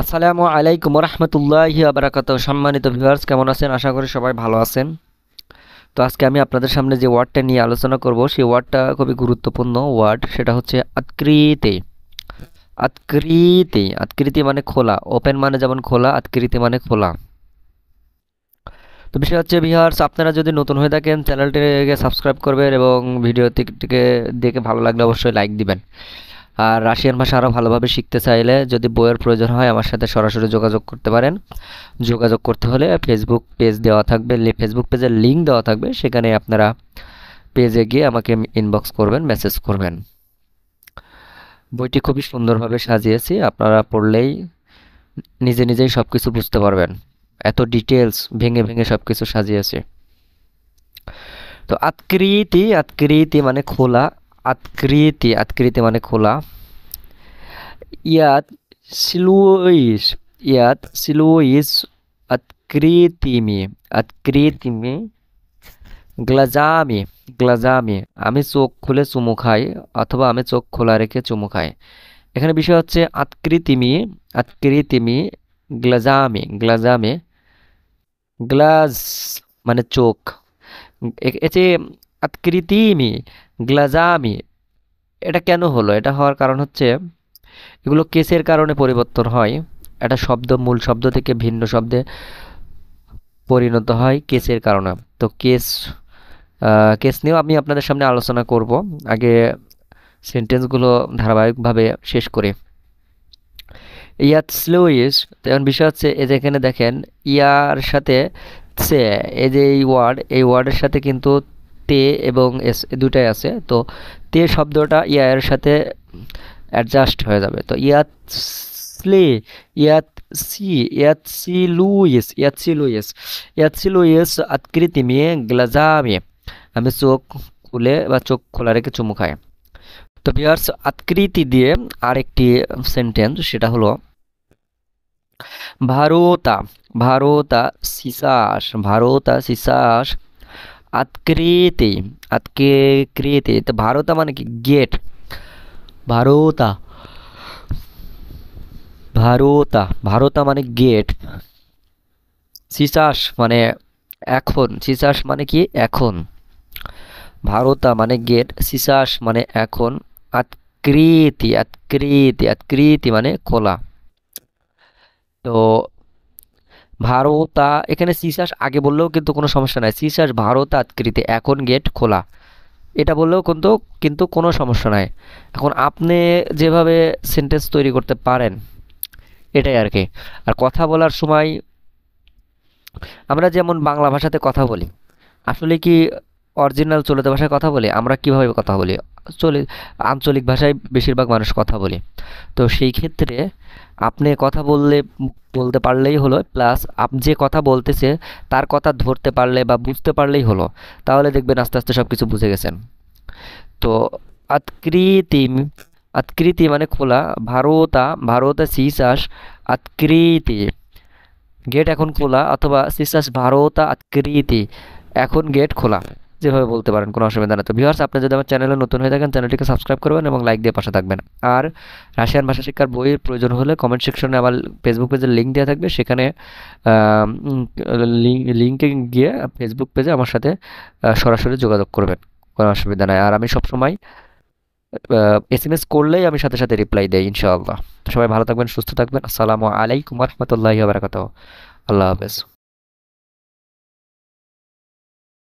আসসালামু আলাইকুম রহমতুল্লাহি আবরাকাতুহু। সম্মানিত ভিউয়ার্স, কেমন আছেন? আশা করি সবাই ভালো আছেন। তো আজকে আমি আপনাদের সামনে যে ওয়ার্ডটা নিয়ে আলোচনা করব সেই ওয়ার্ডটা খুবই গুরুত্বপূর্ণ ওয়ার্ড, সেটা হচ্ছে আকৃতি। আকৃতি, আকৃতি মানে খোলা। ওপেন মানে যেমন খোলা, আকৃতি মানে খোলা। তো বিষয় হচ্ছে ভিউয়ার্স, আপনারা যদি নতুন হয়ে থাকেন চ্যানেলটিকে সাবস্ক্রাইব করবেন এবং ভিডিওটিকে দেখে ভালো লাগলে অবশ্যই লাইক দিবেন। আর রাশিয়ান ভাষা আরও ভালোভাবে শিখতে চাইলে যদি বইয়ের প্রয়োজন হয় আমার সাথে সরাসরি যোগাযোগ করতে পারেন। যোগাযোগ করতে হলে ফেসবুক পেজ দেওয়া থাকবে, ফেসবুক পেজের লিঙ্ক দেওয়া থাকবে, সেখানে আপনারা পেজে গিয়ে আমাকে ইনবক্স করবেন, মেসেজ করবেন। বইটি খুবই সুন্দরভাবে সাজিয়েছি, আপনারা পড়লেই নিজে নিজেই সব কিছু বুঝতে পারবেন। এত ডিটেলস ভেঙে ভেঙে সব কিছু সাজিয়েছি। তো আকৃতি, আকৃতি মানে খোলা। আকৃতি, আকৃতি মানে খোলা। ইয়াত সিলুইস, ইয়াত সিলুইস আতকৃতিমি, আতকৃতিমি গ্লাজামি, গ্লাজামি আমি চোখ খুলে চুমু খাই অথবা আমি চোখ খোলা রেখে চুমু খাই। এখানে বিষয় হচ্ছে আতকৃতিমি, আতকৃতিমি গ্লাজামি, গ্লাজামি গ্লাজ মানে চোখ। এতে আতকৃতিমি গ্লাজামি, এটা কেন হলো? এটা হওয়ার কারণ হচ্ছে এগুলো কেসের কারণে পরিবর্তন হয়। একটা শব্দ মূল শব্দ থেকে ভিন্ন শব্দে পরিণত হয় কেসের কারণে। তো কেস নিয়েও আমি আপনাদের সামনে আলোচনা করব। আগে সেন্টেন্সগুলো ধারাবাহিকভাবে শেষ করে ইয়াত স্লোইস। তেমন বিষয় হচ্ছে এই যে এখানে দেখেন ইয়ার সাথে সে, এই যে এই ওয়ার্ড, এই ওয়ার্ডের সাথে কিন্তু তে এবং এস দুটাই আছে। তো তে শব্দটা ইয়ার সাথে অ্যাডজাস্ট হয়ে যাবে। তো ইয়াত স্লে, ইয়াত সি, ইয়াত সি লুইস, ইয়াত সি লুইস, ইয়াত সি লুইস আকৃতি মেয়ে গ্লাজামে আমি চোখ খুলে বা চোখ খোলা রেখে চুমু খাই। তো ভিউয়ার্স, আকৃতি দিয়ে আরেকটি সেন্টেন্স, সেটা হলো ভারতা, ভারতা সিসাস, ভারতা সিসাস আকৃতি, আকৃতি। তো ভারতা মানে কি? গেট। ভারতা, ভারতা, ভারতা মানে গেট। সিসাস মানে এখন, সিসাস মানে কি? এখন। ভারতা মানে গেট, সিসাস মানে এখন, আকৃতি, আকৃতি, আকৃতি মানে খোলা। তো ভারতা, এখানে সিসাস আগে বললেও কিন্তু কোনো সমস্যা নাই। সিসাস ভারতা আকৃতি, এখন গেট খোলা, এটা বললেও কিন্তু কিন্তু কোনো সমস্যা নাই। এখন আপনি যেভাবে সেন্টেন্স তৈরি করতে পারেন এটাই আর কি। আর কথা বলার সময় আমরা যেমন বাংলা ভাষাতে কথা বলি, আসলে কি অরিজিনাল চলিত ভাষায় কথা বলি? আমরা কিভাবে কথা বলি? চলে আঞ্চলিক ভাষায় বেশিরভাগ মানুষ কথা বলি। তো সেই ক্ষেত্রে আপনি কথা বলতে পারলেই হলো, প্লাস যে কথা বলতেছে তার কথা ধরতে পারলে বা বুঝতে পারলেই হলো। তাহলে দেখবেন আস্তে আস্তে সব কিছু বুঝে গেছেন। তো আৎকৃতি, আৎকৃতি মানে খোলা। ভারতা, ভারতা সিসাস আৎকৃতি গেট এখন খোলা, অথবা সিসাস ভারতা আৎকৃতি এখন গেট খোলা, যেভাবে বলতে পারেন, কোনো অসুবিধা নেই। তো ভিউয়ার্স, আপনি যদি আমার চ্যানেলে নতুন হয়ে থাকেন চ্যানেলটিকে সাবস্ক্রাইব করবেন এবং লাইক দিয়ে পাশে থাকবেন। আর রাশিয়ান ভাষা শিক্ষার বইয়ের প্রয়োজন হলে কমেন্ট সেকশনে আমার ফেসবুক পেজের লিঙ্ক দেওয়া থাকবে, সেখানে লিঙ্কে গিয়ে ফেসবুক পেজে আমার সাথে সরাসরি যোগাযোগ করবেন, কোনো অসুবিধা নাই। আর আমি সবসময় এসএমএস করলেই আমি সাথে সাথে রিপ্লাই দেই ইনশাআল্লাহ। তো সবাই ভালো থাকবেন, সুস্থ থাকবেন। আসসালামু আলাইকুম রহমতুল্লাহি ওয়া বারাকাতুহু। আল্লাহ হাফেজ।